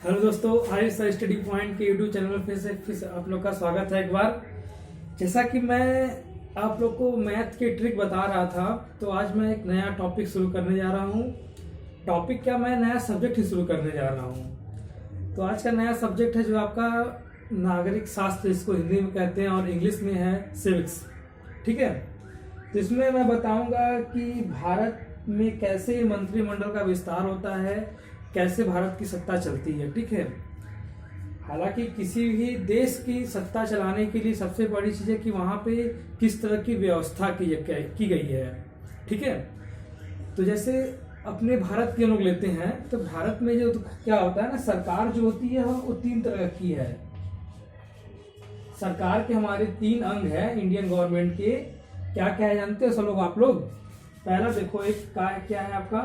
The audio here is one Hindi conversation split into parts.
हेलो दोस्तों, आयुष स्टडी पॉइंट के यूट्यूब चैनल में फिर आप लोग का स्वागत है एक बार। जैसा कि मैं आप लोग को मैथ के ट्रिक बता रहा था, तो आज मैं एक नया टॉपिक शुरू करने जा रहा हूँ। टॉपिक क्या, मैं नया सब्जेक्ट ही शुरू करने जा रहा हूँ। तो आज का नया सब्जेक्ट है जो आपका नागरिक शास्त्र, इसको हिंदी में कहते हैं, और इंग्लिश में है सिविक्स। ठीक है, तो इसमें मैं बताऊंगा कि भारत में कैसे मंत्रिमंडल का विस्तार होता है, कैसे भारत की सत्ता चलती है। ठीक है, हालांकि किसी भी देश की सत्ता चलाने के लिए सबसे बड़ी चीज है कि वहां पे किस तरह की व्यवस्था की गई है। ठीक है, तो जैसे अपने भारत के लोग लेते हैं, तो भारत में जो क्या होता है ना, सरकार जो होती है वो 3 तरह की है। सरकार के हमारे 3 अंग है इंडियन गवर्नमेंट के। क्या क्या है जानते हो सब लोग आप लोग? पहला देखो, एक क्या है आपका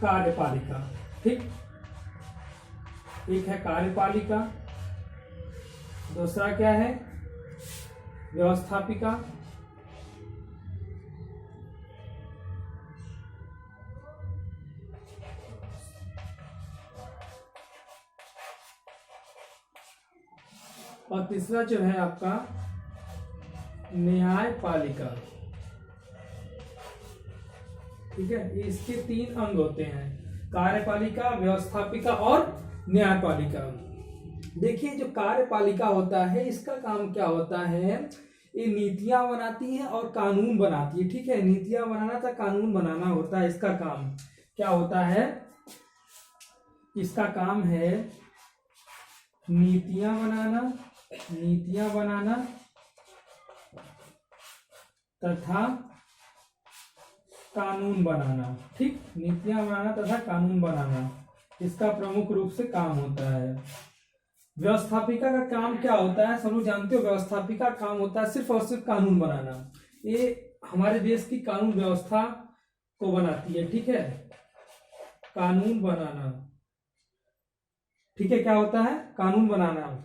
कार्यपालिका। ठीक, एक है कार्यपालिका। दूसरा क्या है, व्यवस्थापिका। और तीसरा जो है आपका न्यायपालिका। ठीक है, ये इसके 3 अंग होते हैं, कार्यपालिका, व्यवस्थापिका और न्यायपालिका। देखिए, जो कार्यपालिका होता है, इसका काम क्या होता है, ये नीतियां बनाती है और कानून बनाती है। ठीक है, नीतियां बनाना था, कानून बनाना होता है। इसका काम क्या होता है, इसका काम है नीतियां बनाना तथा कानून बनाना। ठीक, नीतियां बनाना तथा कानून बनाना इसका प्रमुख रूप से काम होता है। व्यवस्थापिका का काम क्या होता है, सब लोग जानते हो। व्यवस्थापिका का काम होता है सिर्फ और सिर्फ कानून बनाना। ये हमारे देश की कानून व्यवस्था को बनाती है। ठीक है, कानून बनाना। ठीक है, क्या होता है, कानून बनाना।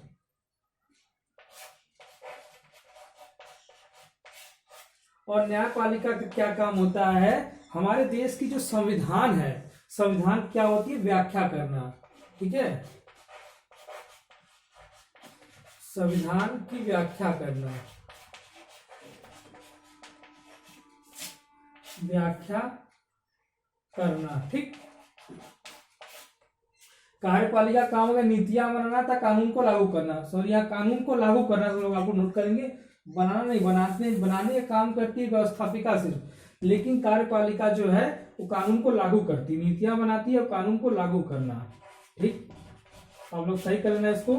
और न्यायपालिका का क्या काम होता है, हमारे देश की जो संविधान है, संविधान क्या होती है, व्याख्या करना। ठीक है, संविधान की व्याख्या करना, ठीक, कार्यपालिका काम होगा नीतियां बनाना था, कानून को लागू करना। सॉरी, यहाँ कानून को लागू करना तो लोग आपको नोट करेंगे, बनाना नहीं, बनाने का काम करती है व्यवस्थापिका सिर्फ, लेकिन कार्यपालिका जो है वो कानून को लागू करती है, नीतियां बनाती है और कानून को लागू करना। ठीक, आप लोग सही करना, इसको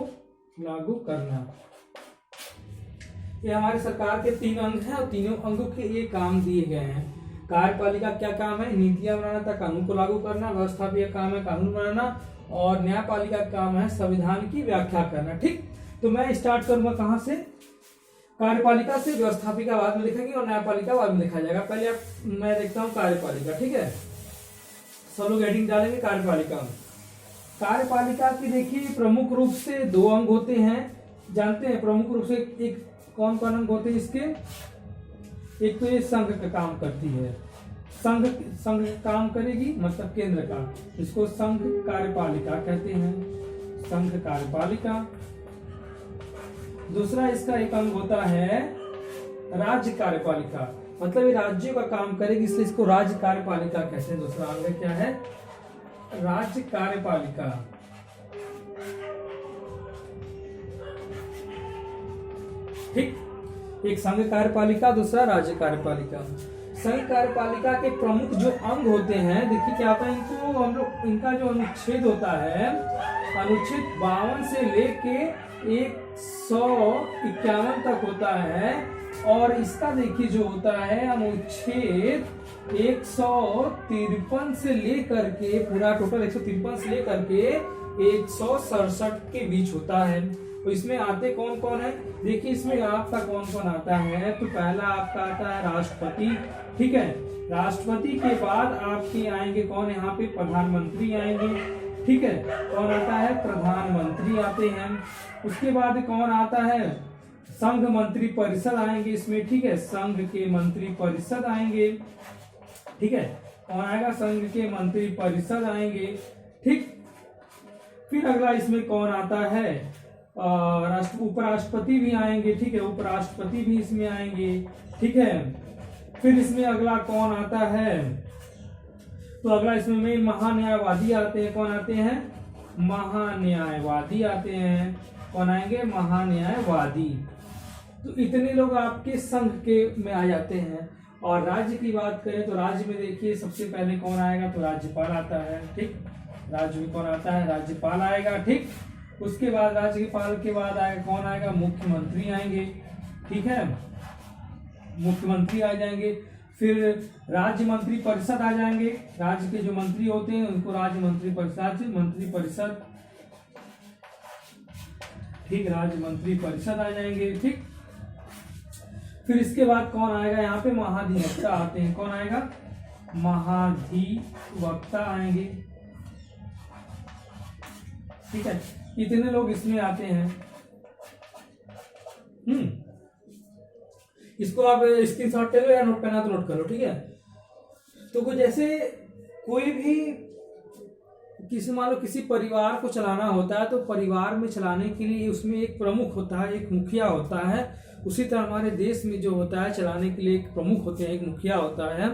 लागू करना। ये हमारे सरकार के 3 अंग हैं और तीनों अंगों के ये काम दिए गए हैं। कार्यपालिका क्या काम है, नीतियां बनाना था, कानून को लागू करना। व्यवस्थापिका काम है कानून बनाना, और न्यायपालिका का काम है संविधान की व्याख्या करना। ठीक, तो मैं स्टार्ट करूंगा कहां से, कार्यपालिका से। व्यवस्थापिका बाद में लिखेंगे और न्यायपालिका बाद में लिखा जाएगा। पहले मैं देखता हूं कार्यपालिका। ठीक है, सब लोग हेडिंग डालेंगे कार्यपालिका। कार्यपालिका की देखिए प्रमुख रूप से 2 अंग होते हैं, जानते हैं प्रमुख रूप से। एक कौन कौन अंग होते हैं इसके, एक तो ये संघ का काम करती है, संघ काम करेगी, मतलब केंद्र का, इसको संघ कार्यपालिका कहते हैं, संघ कार्यपालिका। दूसरा इसका एक अंग होता है राज्य कार्यपालिका, मतलब ये राज्यों का काम करेगी, इसलिए इसको राज्य कार्यपालिका कहते हैं। दूसरा अंग क्या है, राज्य कार्यपालिका। ठीक, एक संघ कार्यपालिका, दूसरा राज्य कार्यपालिका। संघ कार्यपालिका के प्रमुख जो अंग होते हैं, देखिए क्या होता है, इनको हम लोग, इनका जो अनुच्छेद होता है, अनुच्छेद 52 से लेके 151 तक होता है। और इसका देखिए जो होता है अनुच्छेद 153 से लेकर के, पूरा टोटल 153 से लेकर के 167 के बीच होता है। तो इसमें आते कौन कौन है, देखिए इसमें आपका कौन कौन आता है। तो पहला आपका आता है राष्ट्रपति। ठीक है, राष्ट्रपति के बाद आपके आएंगे कौन, यहाँ पे प्रधानमंत्री आएंगे। ठीक है, कौन आता है, प्रधानमंत्री आते हैं। उसके बाद कौन आता है, संघ मंत्री परिषद आएंगे इसमें। ठीक है, संघ के मंत्री परिषद आएंगे। ठीक है, कौन आएगा, संघ के मंत्री परिषद आएंगे। ठीक, फिर अगला इसमें कौन आता है, उपराष्ट्रपति भी आएंगे, ठीक है, उपराष्ट्रपति भी इसमें आएंगे, ठीक है। फिर इसमें अगला कौन आता है, तो अगला इसमें में महान्यायवादी आते हैं। कौन आते हैं, महान्यायवादी आते हैं। कौन आएंगे, महान्यायवादी। तो इतने लोग आपके संघ के में आ जाते हैं। और राज्य की बात करें तो राज्य में देखिए सबसे पहले कौन आएगा, तो राज्यपाल आता है, ठीक। राज्य में कौन आता है, राज्यपाल आएगा, ठीक। उसके बाद राज्यपाल के बाद आएगा कौन आएगा, मुख्यमंत्री आएंगे, ठीक है, मुख्यमंत्री आ जाएंगे। फिर राज्य मंत्री परिषद आ जाएंगे, राज्य के जो मंत्री होते हैं उनको राज्य मंत्री परिषद, ठीक, राज्य मंत्री परिषद आ जाएंगे, ठीक। फिर इसके बाद कौन आएगा, यहाँ पे महाधिवक्ता आते हैं। कौन आएगा, महाधिवक्ता आएंगे, ठीक है। इतने लोग इसमें आते हैं। इसको आप स्क्रीनशॉट ले लो या नोट करना तो नोट करो, ठीक है। तो कुछ जैसे कोई भी किसी मान लो किसी परिवार को चलाना होता है, तो परिवार में चलाने के लिए उसमें एक प्रमुख होता है, एक मुखिया होता है। उसी तरह हमारे देश में जो होता है चलाने के लिए एक प्रमुख होते हैं, एक मुखिया होता है।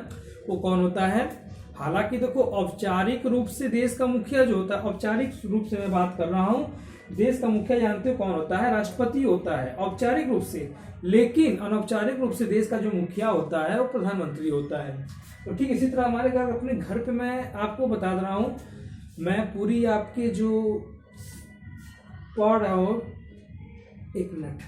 वो कौन होता है, हालांकि देखो औपचारिक रूप से देश का मुखिया जो होता है, औपचारिक रूप से मैं बात कर रहा हूँ, देश का मुखिया जानते हो कौन होता है, राष्ट्रपति होता है औपचारिक रूप से। लेकिन अनौपचारिक रूप से देश का जो मुखिया होता है वो प्रधानमंत्री होता है। तो ठीक इसी तरह हमारे घर, अपने घर पे मैं आपको बता रहा हूँ, मैं पूरी आपके जो पढ़ और एक मिनट,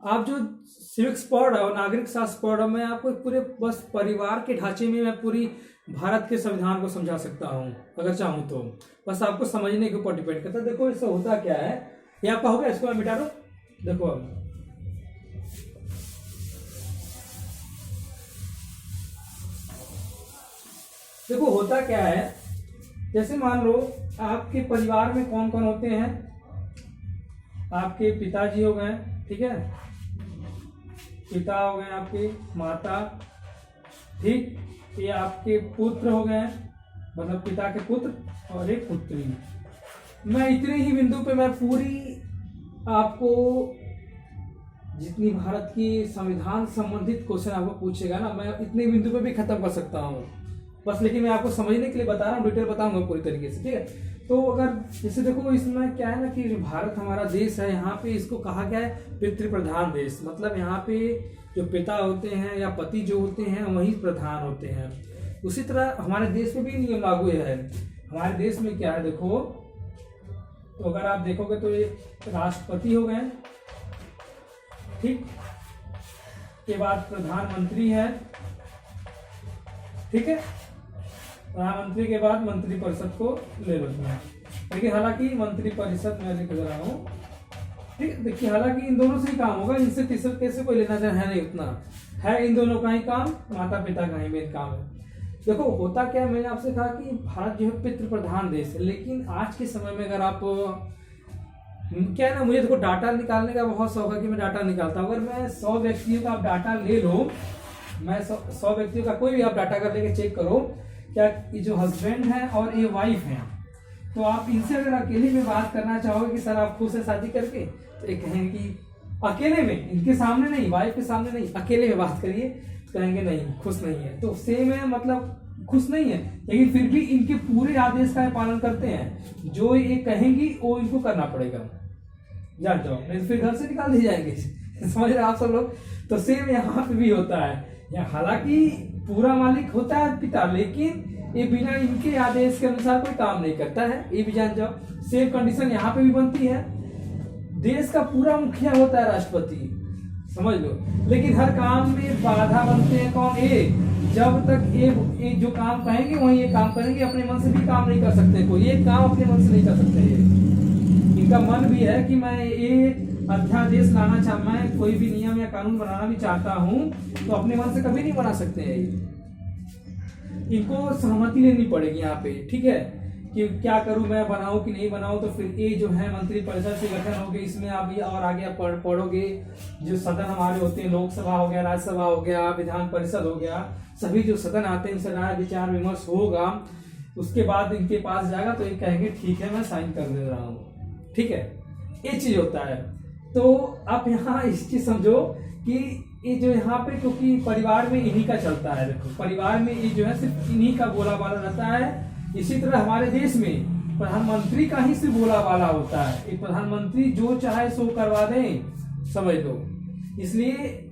आप जो सिविक्स पढ़ रहे हो, नागरिक शास्त्र पढ़ रहे हो, मैं आपको पूरे बस परिवार के ढांचे में मैं पूरी भारत के संविधान को समझा सकता हूँ अगर चाहूँ तो। बस आपको समझने के ऊपर डिपेंड करता है। देखो इससे होता क्या है, ये आपका हो गया, इसको मैं मिटा दो। देखो अब देखो होता क्या है, जैसे मान लो आपके परिवार में कौन कौन होते हैं, आपके पिताजी हो गए, ठीक है, पिता हो गए आपके, माता, ठीक, ये आपके पुत्र हो गए, मतलब पिता के पुत्र और एक पुत्री। मैं इतने ही बिंदु पे मैं पूरी आपको जितनी भारत की संविधान संबंधित क्वेश्चन आपको पूछेगा ना, मैं इतने बिंदु पे भी खत्म कर सकता हूँ बस। लेकिन मैं आपको समझने के लिए बता रहा हूँ, डिटेल बताऊंगा पूरी तरीके से, ठीक है। तो अगर जैसे देखो इसमें क्या है ना कि भारत हमारा देश है, यहाँ पे इसको कहा गया है पितृप्रधान देश। मतलब यहाँ पे जो पिता होते हैं या पति जो होते हैं वही प्रधान होते हैं। उसी तरह हमारे देश में भी नियम लागू है। हमारे देश में क्या है देखो, तो अगर आप देखोगे तो ये राष्ट्रपति हो गए, ठीक, के बाद प्रधानमंत्री है, ठीक है, प्रधानमंत्री के बाद मंत्रिपरिषद को ले लो। देखिए हालांकि मंत्रिपरिषद मैं लिख रहा हूँ, ठीक, देखिए हालांकि इन दोनों से ही काम होगा, इनसे तीसरे कैसे कोई लेना देना है नहीं, उतना है इन दोनों का ही काम, माता पिता का ही मेन काम है। देखो होता क्या है, मैंने आपसे कहा कि भारत जो है पितृ प्रधान देश है, लेकिन आज के समय में अगर आप क्या है ना, मुझे देखो डाटा निकालने का बहुत शौक है कि मैं डाटा निकालता हूँ। अगर मैं 100 व्यक्तियों का आप डाटा ले लो, मैं 100 व्यक्तियों का कोई भी आप डाटा कर लेके चेक करो, क्या ये जो हस्बैंड है और ये वाइफ है, तो आप इनसे अगर अकेले में बात करना चाहोगे कि सर आप खुश है शादी करके, तो एक कहेंगे कि अकेले में, इनके सामने नहीं, वाइफ के सामने नहीं, अकेले में बात करिए, कहेंगे नहीं खुश नहीं है। तो सेम है, मतलब खुश नहीं है, लेकिन फिर भी इनके पूरे आदेश का पालन करते हैं, जो ये कहेंगी वो इनको करना पड़ेगा, जान जाओ, नहीं फिर घर से निकाल दिए जाएंगे समझ रहे आप सब लोग। तो सेम यहाँ पे भी होता है, हालांकि पूरा मालिक होता है पिता, लेकिन ये बिना इनके आदेश के अनुसार कोई काम नहीं करता है, ये भी जान जाओ। सेम कंडीशन यहाँ पे भी बनती है, देश का पूरा मुखिया होता है राष्ट्रपति, समझ लो, लेकिन हर काम में बाधा बनते हैं कौन, ये। जब तक ये जो काम कहेंगे वही ये काम करेंगे, अपने मन से भी काम नहीं कर सकते, कोई ये काम अपने मन से नहीं कर सकते। इनका मन भी है कि मैं ये अध्यादेश लाना चाह, मैं कोई भी नियम या कानून बनाना भी चाहता हूँ, तो अपने मन से कभी नहीं बना सकते हैं। इनको सहमति लेनी पड़ेगी यहाँ पे, ठीक है, कि क्या करूं मैं, बनाऊं कि नहीं बनाऊं। तो फिर ये जो है मंत्रिपरिषद से गठन होगी, इसमें अभी और आगे पढ़ोगे, जो सदन हमारे होते हैं, लोकसभा हो गया, राज्यसभा हो गया, विधान परिषद हो गया, सभी जो सदन आते हैं इनसे राय विचार विमर्श होगा। उसके बाद इनके पास जाएगा तो ये कहेंगे ठीक है मैं साइन कर दे रहा हूँ, ठीक है, ये चीज होता है। तो आप यहाँ इस चीज समझो कि ये जो यहाँ पे, क्योंकि परिवार में इन्हीं का चलता है, देखो परिवार में ये जो है सिर्फ इन्हीं का बोला वाला रहता है। इसी तरह हमारे देश में प्रधानमंत्री का ही सिर्फ बोला वाला होता है, एक प्रधानमंत्री जो चाहे सो करवा दें, समझ लो। इसलिए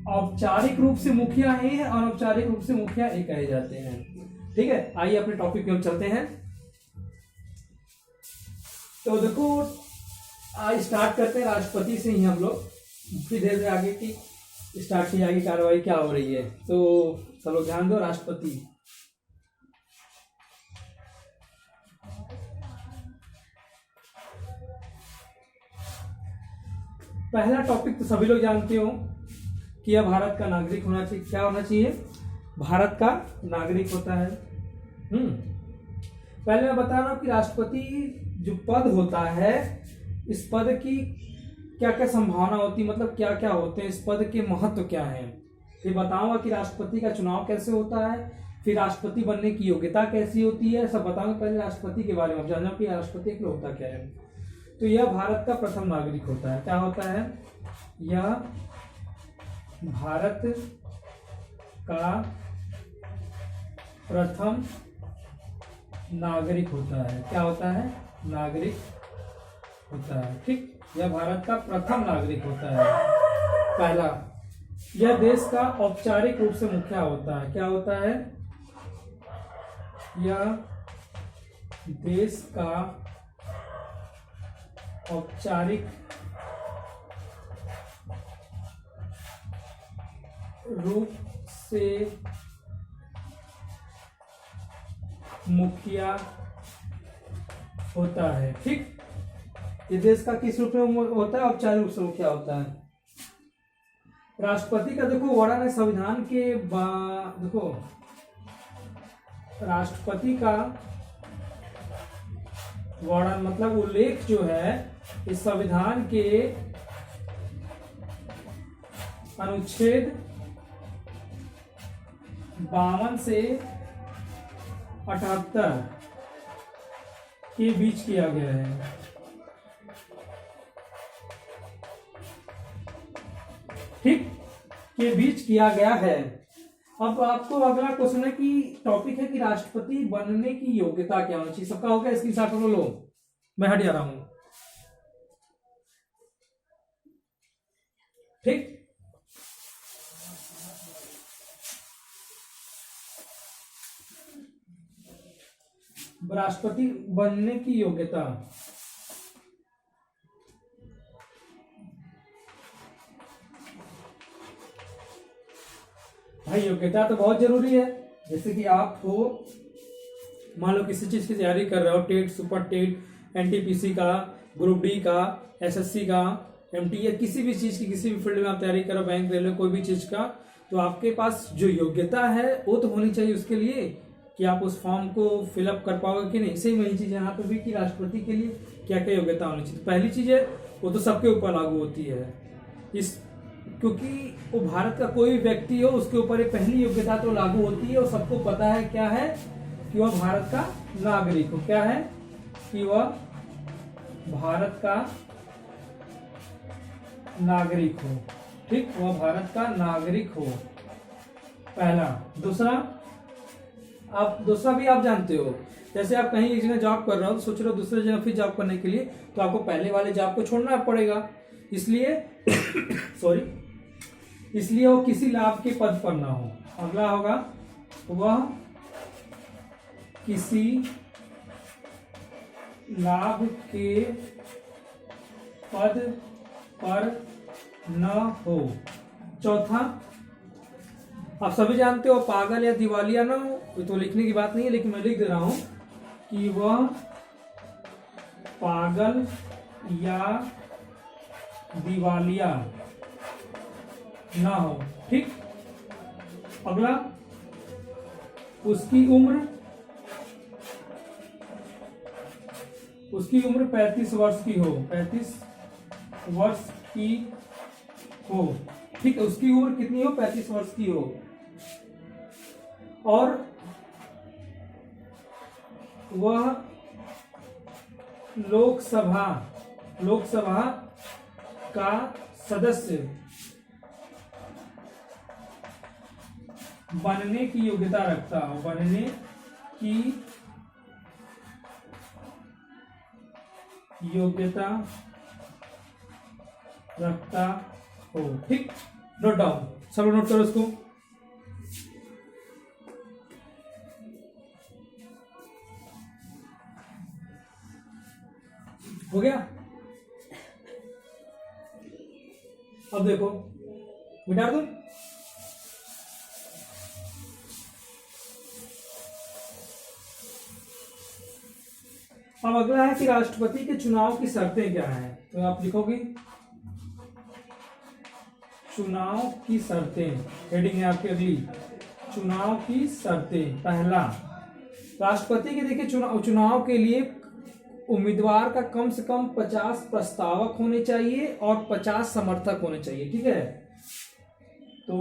औपचारिक रूप से मुखिया है और अनौपचारिक रूप से मुखिया एक कहे जाते हैं, ठीक है। आइए अपने टॉपिक की ओर चलते हैं। तो देखो स्टार्ट करते हैं राष्ट्रपति से ही हम लोग, फिर धीरे धीरे आगे की स्टार्ट की जाएगी कार्रवाई क्या हो रही है। तो चलो ध्यान दो, राष्ट्रपति। पहला टॉपिक तो सभी लोग जानते हो कि यह भारत का नागरिक होना चाहिए। क्या होना चाहिए? भारत का नागरिक होता है। पहले मैं बता रहा हूं कि राष्ट्रपति जो पद होता है, इस पद की क्या क्या संभावना होती है, मतलब क्या क्या होते हैं, इस पद के महत्व क्या है, ये बताऊंगा कि राष्ट्रपति का चुनाव कैसे होता है, फिर राष्ट्रपति बनने की योग्यता कैसी होती है, सब बताऊंगा। पहले राष्ट्रपति के बारे में जानो कि राष्ट्रपति के होता क्या है। तो यह भारत का प्रथम नागरिक होता है। क्या होता है? यह भारत का प्रथम नागरिक होता है। क्या होता है? नागरिक होता है, ठीक। यह भारत का प्रथम नागरिक होता है। पहला, यह देश का औपचारिक रूप से मुखिया होता है। क्या होता है? यह देश का औपचारिक रूप से मुखिया होता है, ठीक। ये देश का किस रूप में होता है? औपचारिक रूप से मुखिया होता है। राष्ट्रपति का देखो वर्णन है संविधान के देखो राष्ट्रपति का वर्णन मतलब उल्लेख जो है इस संविधान के अनुच्छेद 52 से 78 के बीच किया गया है, ठीक, के बीच किया गया है। अब आपको अगला क्वेश्चन है कि टॉपिक है कि राष्ट्रपति बनने की योग्यता क्या होनी चाहिए। सबका हो गया? इसकी साथ लो, मैं हट जा रहा हूं, ठीक। राष्ट्रपति बनने की योग्यता, भाई योग्यता तो बहुत जरूरी है। जैसे कि आप हो, मान लो किसी चीज की तैयारी कर रहे हो, टेट, सुपर टेट, एनटीपीसी का, ग्रुप डी का, एसएससी का, एमटी, किसी भी चीज की, किसी भी फील्ड में आप तैयारी करो, बैंक, रेलवे, कोई भी चीज का, तो आपके पास जो योग्यता है वो तो होनी चाहिए उसके लिए कि आप उस फॉर्म को फिलअप कर पाओगे कि नहीं। सेम वही चीज यहाँ पे भी कि राष्ट्रपति के लिए क्या क्या योग्यता होनी चाहिए। पहली चीज है वो तो सबके ऊपर लागू होती है, इस क्योंकि वो भारत का कोई भी व्यक्ति हो उसके ऊपर ये पहली योग्यता तो लागू होती है और सबको पता है क्या है कि वह भारत का नागरिक हो। क्या है? कि वह भारत का नागरिक हो, ठीक, वह भारत का नागरिक हो, पहला। दूसरा भी आप जानते हो, जैसे आप कहीं एक जगह जॉब कर रहे हो, सोच रहे हो दूसरे जगह फिर जॉब करने के लिए, तो आपको पहले वाले जॉब को छोड़ना पड़ेगा, इसलिए सॉरी, इसलिए वो किसी लाभ के पद पर ना हो। अगला होगा वह किसी लाभ के पद पर न हो। चौथा, आप सभी जानते हो पागल या दिवालिया ना हो, ये तो लिखने की बात नहीं है लेकिन मैं लिख दे रहा हूं कि वह पागल या दिवालिया ना हो, ठीक। अगला, उसकी उम्र 35 वर्ष की हो, 35 वर्ष की हो, ठीक है। उसकी उम्र कितनी हो? 35 वर्ष की हो। और वह लोकसभा का सदस्य बनने की योग्यता रखता हो, बनने की योग्यता रखता हो। ठीक, नोट डाउन, सब लोग नोट करो इसको। हो गया। अब देखो मिटा दूं। अब अगला है कि राष्ट्रपति के चुनाव की शर्तें क्या हैं। तो आप लिखोगे चुनाव की शर्तें, हेडिंग है आपकी अगली, चुनाव की शर्तें। पहला, राष्ट्रपति के देखिए चुनाव के लिए उम्मीदवार का कम से कम 50 प्रस्तावक होने चाहिए और 50 समर्थक होने चाहिए। ठीक है, तो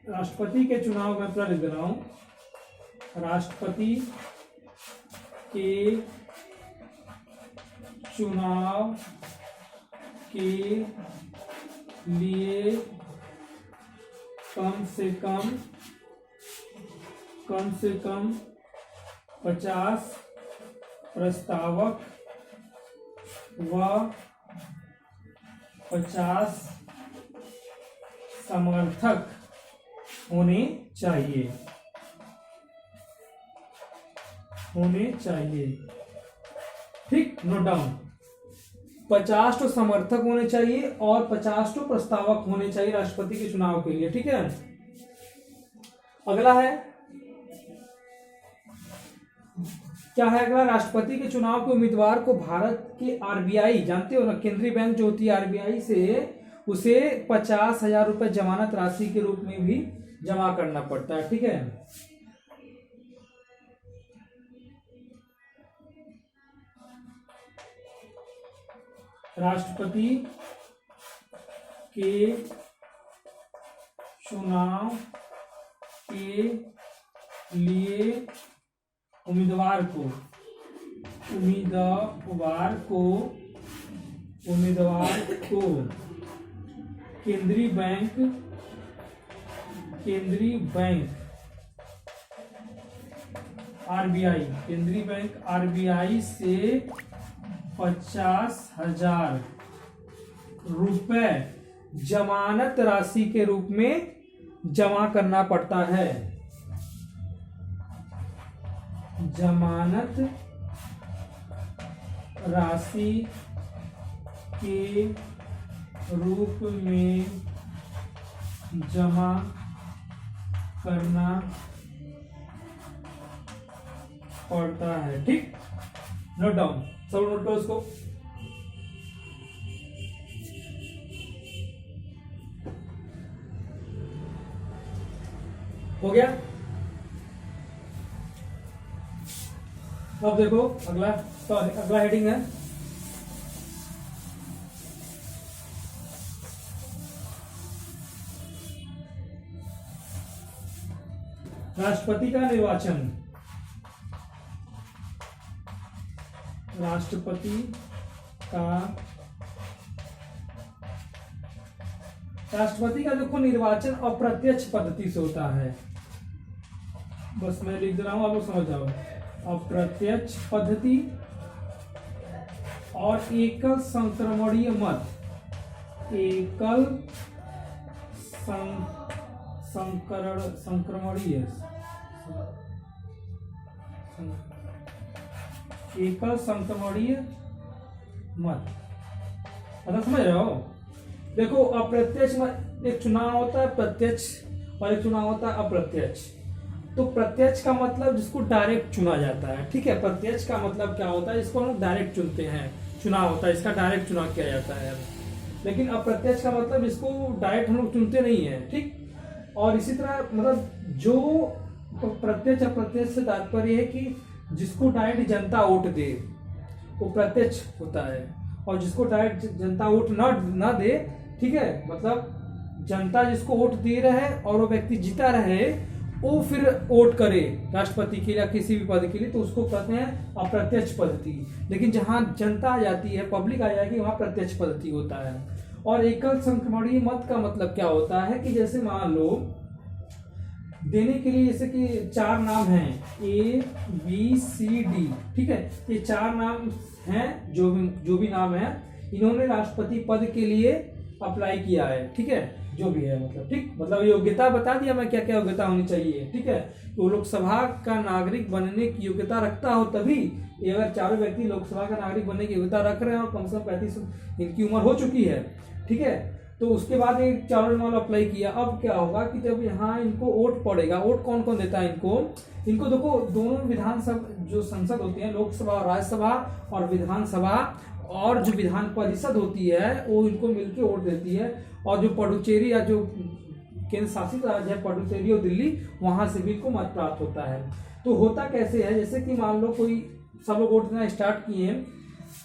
राष्ट्रपति के चुनाव में पूरा लिख दे रहा हूं, राष्ट्रपति के चुनाव के लिए कम से कम 50 प्रस्तावक व 50 समर्थक होने चाहिए। ठीक, नोट डाउन, 50 तो समर्थक होने चाहिए और 50 तो प्रस्तावक होने चाहिए राष्ट्रपति के चुनाव के लिए। ठीक है, अगला है क्या है, अगला राष्ट्रपति के चुनाव के उम्मीदवार को भारत के आरबीआई, जानते हो ना, केंद्रीय बैंक जो होती है आरबीआई से, उसे 50,000 रुपए जमानत राशि के रूप में भी जमा करना पड़ता है। ठीक है, राष्ट्रपति के चुनाव के लिए उम्मीदवार को केंद्रीय बैंक आरबीआई से 50,000 रुपए जमानत राशि के रूप में जमा करना पड़ता है। जमानत राशि के रूप में जमा करना पड़ता है। ठीक, नोट डाउन, सब नोट करो उसको। हो गया। अब देखो अगला हेडिंग है राष्ट्रपति का निर्वाचन। राष्ट्रपति का देखो निर्वाचन अप्रत्यक्ष पद्धति से होता है। बस मैं लिख दे रहा हूं, आप लोग समझ जाओ। अप्रत्यक्ष पद्धति और एकल संक्रमणीय मत, एकल संक्रमणीय मत, मतलब समझ रहे हो। देखो अप्रत्यक्ष में एक चुनाव होता है प्रत्यक्ष और एक चुनाव होता है अप्रत्यक्ष। तो प्रत्यक्ष का मतलब जिसको डायरेक्ट चुना जाता है। ठीक है, प्रत्यक्ष का मतलब क्या होता है, जिसको हम लोग डायरेक्ट चुनते हैं, चुनाव होता है, इसका डायरेक्ट चुनाव किया जाता है। लेकिन अप्रत्यक्ष का मतलब इसको डायरेक्ट हम लोग चुनते नहीं है। ठीक, और इसी तरह मतलब जो प्रत्यक्ष अप्रत्यक्ष से तात्पर्य है कि जिसको डायरेक्ट जनता वोट दे वो प्रत्यक्ष होता है, और जिसको डायरेक्ट जनता वोट ना दे, ठीक है, मतलब जनता जिसको वोट दे रहे और वो व्यक्ति जीता रहे, वो फिर वोट करे राष्ट्रपति के लिए या किसी भी पद के लिए, तो उसको कहते हैं अप्रत्यक्ष पद्धति। लेकिन जहां जनता आ जाती है, पब्लिक आ जाएगी, वहां प्रत्यक्ष पद्धति होता है। और एकल संक्रमणीय मत का मतलब क्या होता है कि जैसे मान लो देने के लिए जैसे कि 4 नाम हैं A B C D, ठीक है, ये 4 नाम हैं, जो भी नाम है, इन्होंने राष्ट्रपति पद के लिए अप्लाई किया है, ठीक है, जो भी है मतलब, ठीक, मतलब योग्यता बता दिया मैं क्या क्या योग्यता होनी चाहिए, ठीक है। तो लोकसभा का नागरिक बनने की योग्यता रखता हो तभी, ये अगर चारों व्यक्ति लोकसभा का नागरिक बनने की योग्यता रख रहे हैं और कम से कम 35 इनकी उम्र हो चुकी है, ठीक है, तो उसके बाद एक चारों ने अप्लाई किया। अब क्या होगा कि जब यहाँ इनको वोट पड़ेगा, वोट कौन कौन देता है इनको देखो, दोनों विधानसभा जो संसद होती है, लोकसभा और राज्यसभा, और विधानसभा और जो विधान परिषद होती है वो इनको मिलकर वोट देती है। और जो पुडुचेरी या जो केंद्र शासित राज्य है पुडुचेरी और दिल्ली, वहां से भी इनको मत प्राप्त होता है। तो होता कैसे है, जैसे कि मान लो कोई सब लोग वोट देना स्टार्ट किए,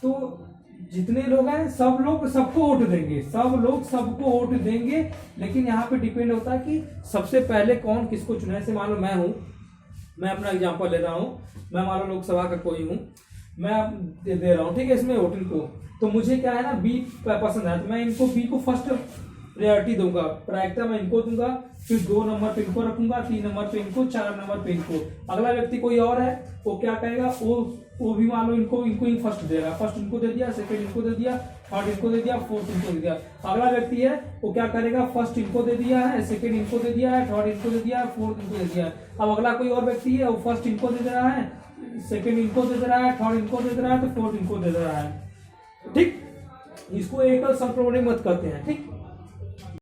तो जितने लोग हैं सब लोग सबको वोट देंगे, सब लोग सबको वोट देंगे। लेकिन यहाँ पे डिपेंड होता है कि सबसे पहले कौन किसको चुने। से मान लो मैं अपना एग्जांपल ले रहा हूँ, मैं मान लो लोकसभा का कोई हूँ, मैं दे रहा हूँ, ठीक है, इसमें वोट इनको, तो मुझे क्या है ना बी पसंद है, तो मैं इनको बी को फर्स्ट प्रायोरिटी दूंगा, प्रायिकता मैं इनको दूंगा, फिर 2 नंबर पे इनको रखूंगा, 3 नंबर पे इनको, 4 नंबर पे इनको। अगला व्यक्ति कोई और है, वो क्या कहेगा, वो भी मान लो इनको ही फर्स्ट देगा, फर्स्ट इनको दे दिया, सेकंड इनको दे दिया, थर्ड इनको दे दिया, फोर्थ इनको दे दिया। अगला व्यक्ति है वो क्या करेगा, फर्स्ट इनको दे दिया है, सेकंड इनको दे दिया है, थर्ड इनको दे दिया है, फोर्थ इनको दे दिया है। अब अगला कोई और व्यक्ति है, वो फर्स्ट इनको दे रहा है, सेकंड इनको दे रहा है, थर्ड इनको दे रहा है, तो फोर्थ इनको दे रहा है, ठीक। इसको एकल संक्रमणीय मत कहते हैं, ठीक।